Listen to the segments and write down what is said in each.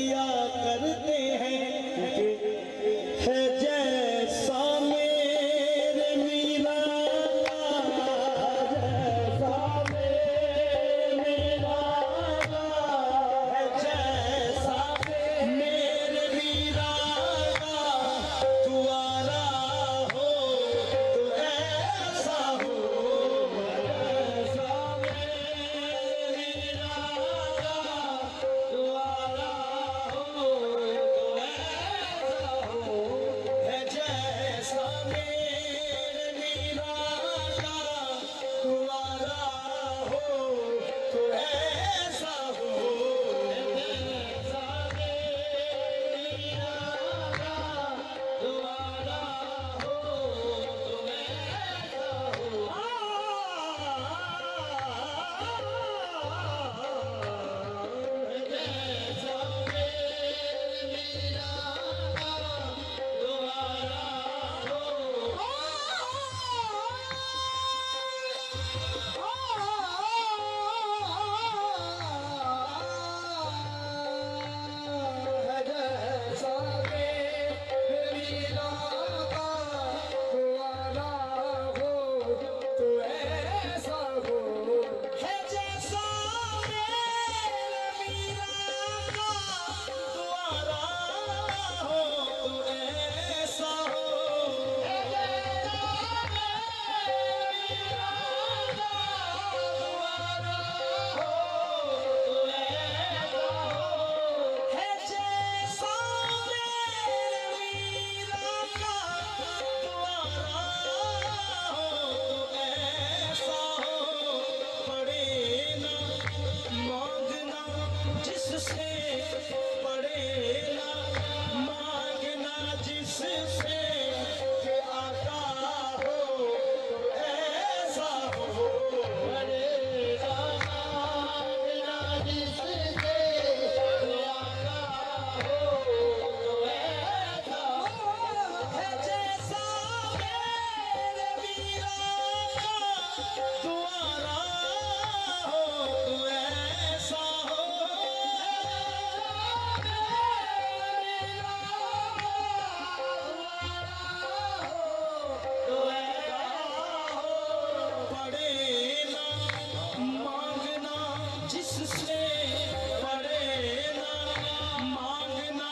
दिया करते हैं है जैसा मेरे मीरा जैसा मेरा है जैसा मेरे मीरा तुम्हारा हो तो ऐसा हो जैसा मेरे मीरा तुम्हारा हो तो ऐसा हो है जैसा मेरे मीरा तुम्हारा हो तो ऐसा हो जैसा मेरे मीरा तुम्हारा हो तो ऐसा हो जैसा मेरे मीरा तुम्हारा हो जैसा मेरे मीरा तुम्हारा हो तो ऐसा हो है जैसा मेरे मीरा तुम्हारा हो तो ऐसा हो है जैसा मेरे मीरा तुम्हारा हो तो ऐसा हो है जैसा मेरे मीरा तुम्हारा हो तो ऐसा हो पड़े ना मांगना जिससे पड़े ना मांगना जिससे के आका हो तो ऐसा हो पड़े ना मांगना जिससे के आका हो तो ऐसा हो है जैसा मेरे मीरा तुम्हारा हो तो ऐसा हो मेरा तुम्हारा हो तो ऐसा हो पड़े ना मांगना जिससे पड़े ना मांगना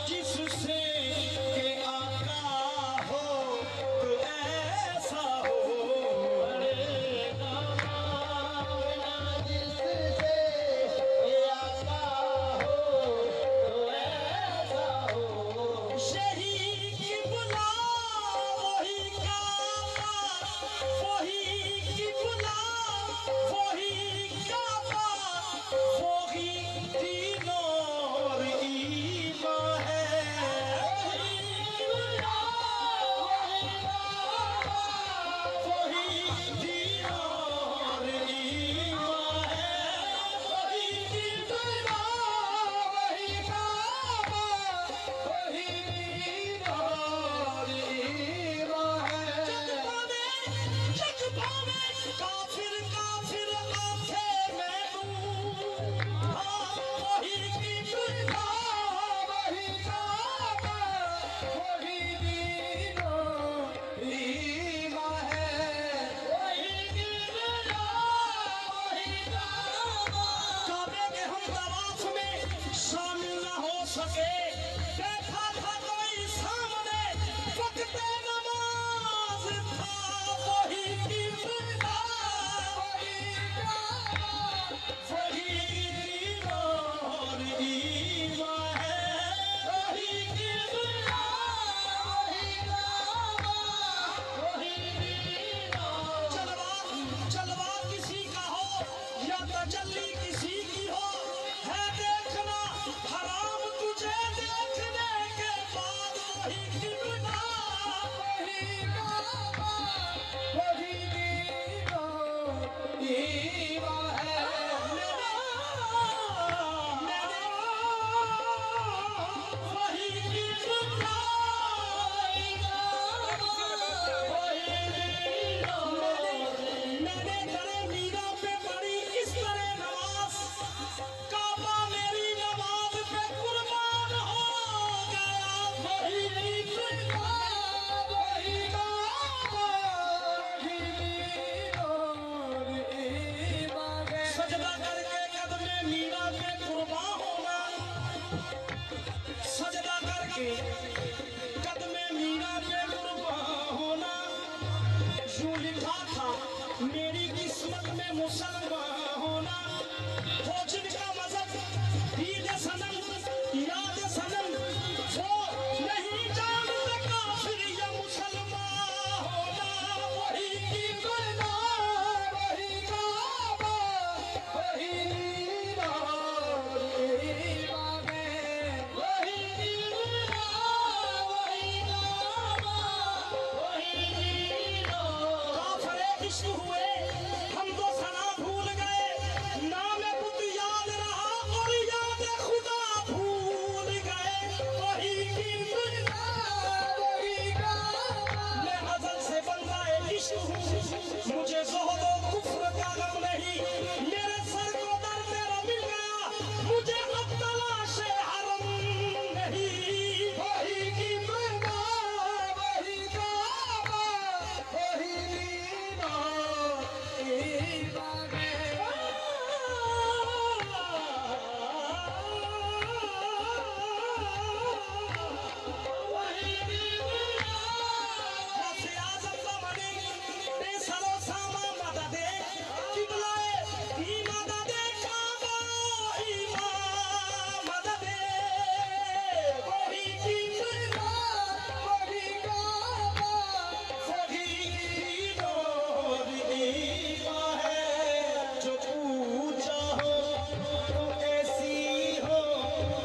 जिससे के आका हो तो ऐसा हो पड़े ना मांगना जिससे के आका हो तो ऐसा हो यही की बुला वही काबा वही की बुला वही काबा वही तीनों और ईमान है वही की बुला वही काबा वही तीनों और ईमान है वही की बुला वही काबा वही तीनों और ईमान है जग भावे काफिर काफिर आंखें में नूर वही की बुला वही काबा वही तीनों ईमान है वही की बुला वही काबा काबे के हम तवाफ में शामिल न हो सके देखा था कोई सामने वक्त नमाज था वही की बुला वही काबा वही तीनों और ईमान है वही की बुला वही काबा वही तीनों जलवा किसी का हो या तजल्ली किसी की हो है देखना हराम तुझे देखने के बाद वही की बुला वही काबा वही तीनों ईमान है वही की बुला वही काबा वही तीनों मैंने करे मीरा पे बड़ी इस तरह नवाज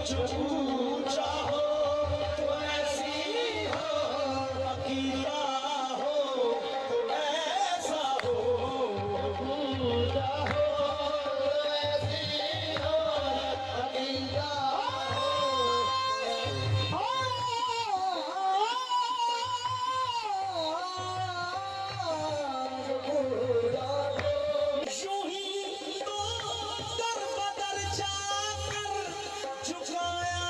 जो ऊंचा हो तो ऐसी हो, अकीदा हो तो ऐसा हो, ऊंचा हो तो ऐसी हो, अकीदा यूं ही तो दर बदर जाकर झुकाया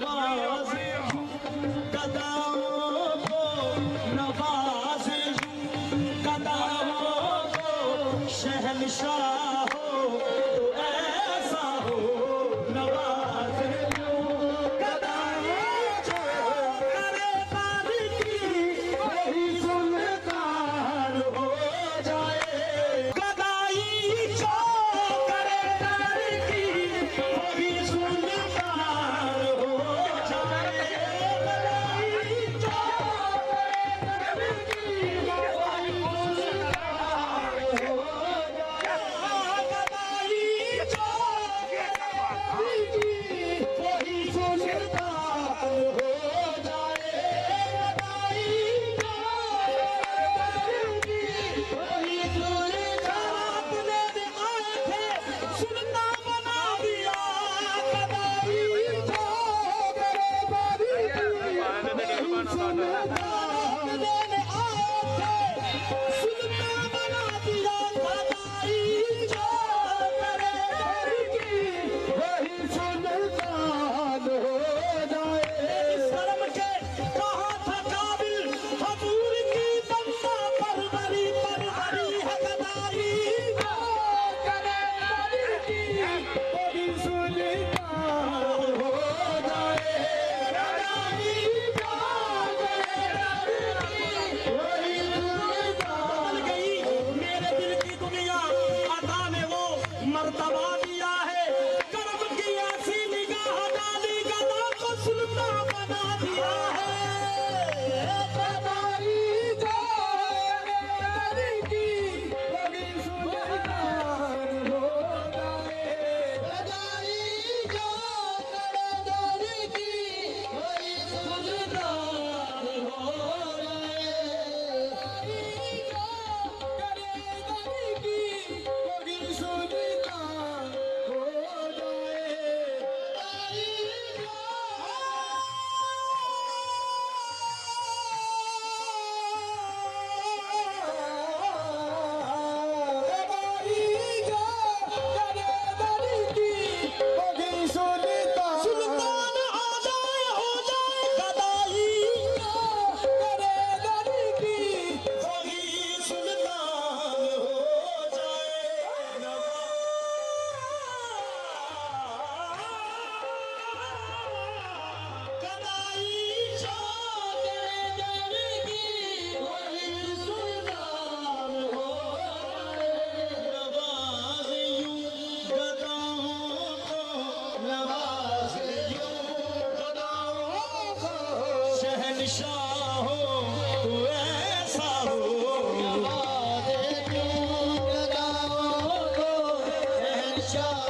नवाज गदाओं को नवाज गदाओं को शहंशाह हो तो ऐसा हो नवाज गदाई जो करे बारिकी वही सुल्तान हो जाए गदाई जो करे बारिकी वही सुल्तान हो जाए गदाई जो करे बारिकी वही सुल्तान हो जाए गदाई जो वही सुल्तान हो जाए गदाई जो वही सुल्तान ने दिखाए थे सुल्तान बना दिया गदाई जो करे बारिकी वही सुल्तान लेने आए थे सुल्तान बना दिया गदाई जो करे बारिकी वही सुल्तान हो जाए इस कर्म के कहा था काबिल हजूर की बंदा परवरी है गदाई जो करे बारिकी वही सुल्तान हो जाए गदाई जो करे बारिकी वही सुल्तान गई मेरे दिल की दुनिया अता ने वो मर्तबा दिया है कर्म की ऐसी निगाह डाली गदा को सुल्तान बना दिया है गदाई जो बारिकी वही सुल्तान हो जाए गदाई जो करे बारिकी वही सुल्तान हो जाए गदाई जो करे बारिकी वही सुल्तान हो सुल्तान हो जाए गदाई जो करे बारिकी वही सुल्तान हो जाए गदाई जो करे बारिकी वही सुल्तान हो जाए नवाज यूं गदाओं को नवाज यूं गदाओं को शहंशाह हो तू ऐसा हो नवाज यूं गदाओं को शहंशाह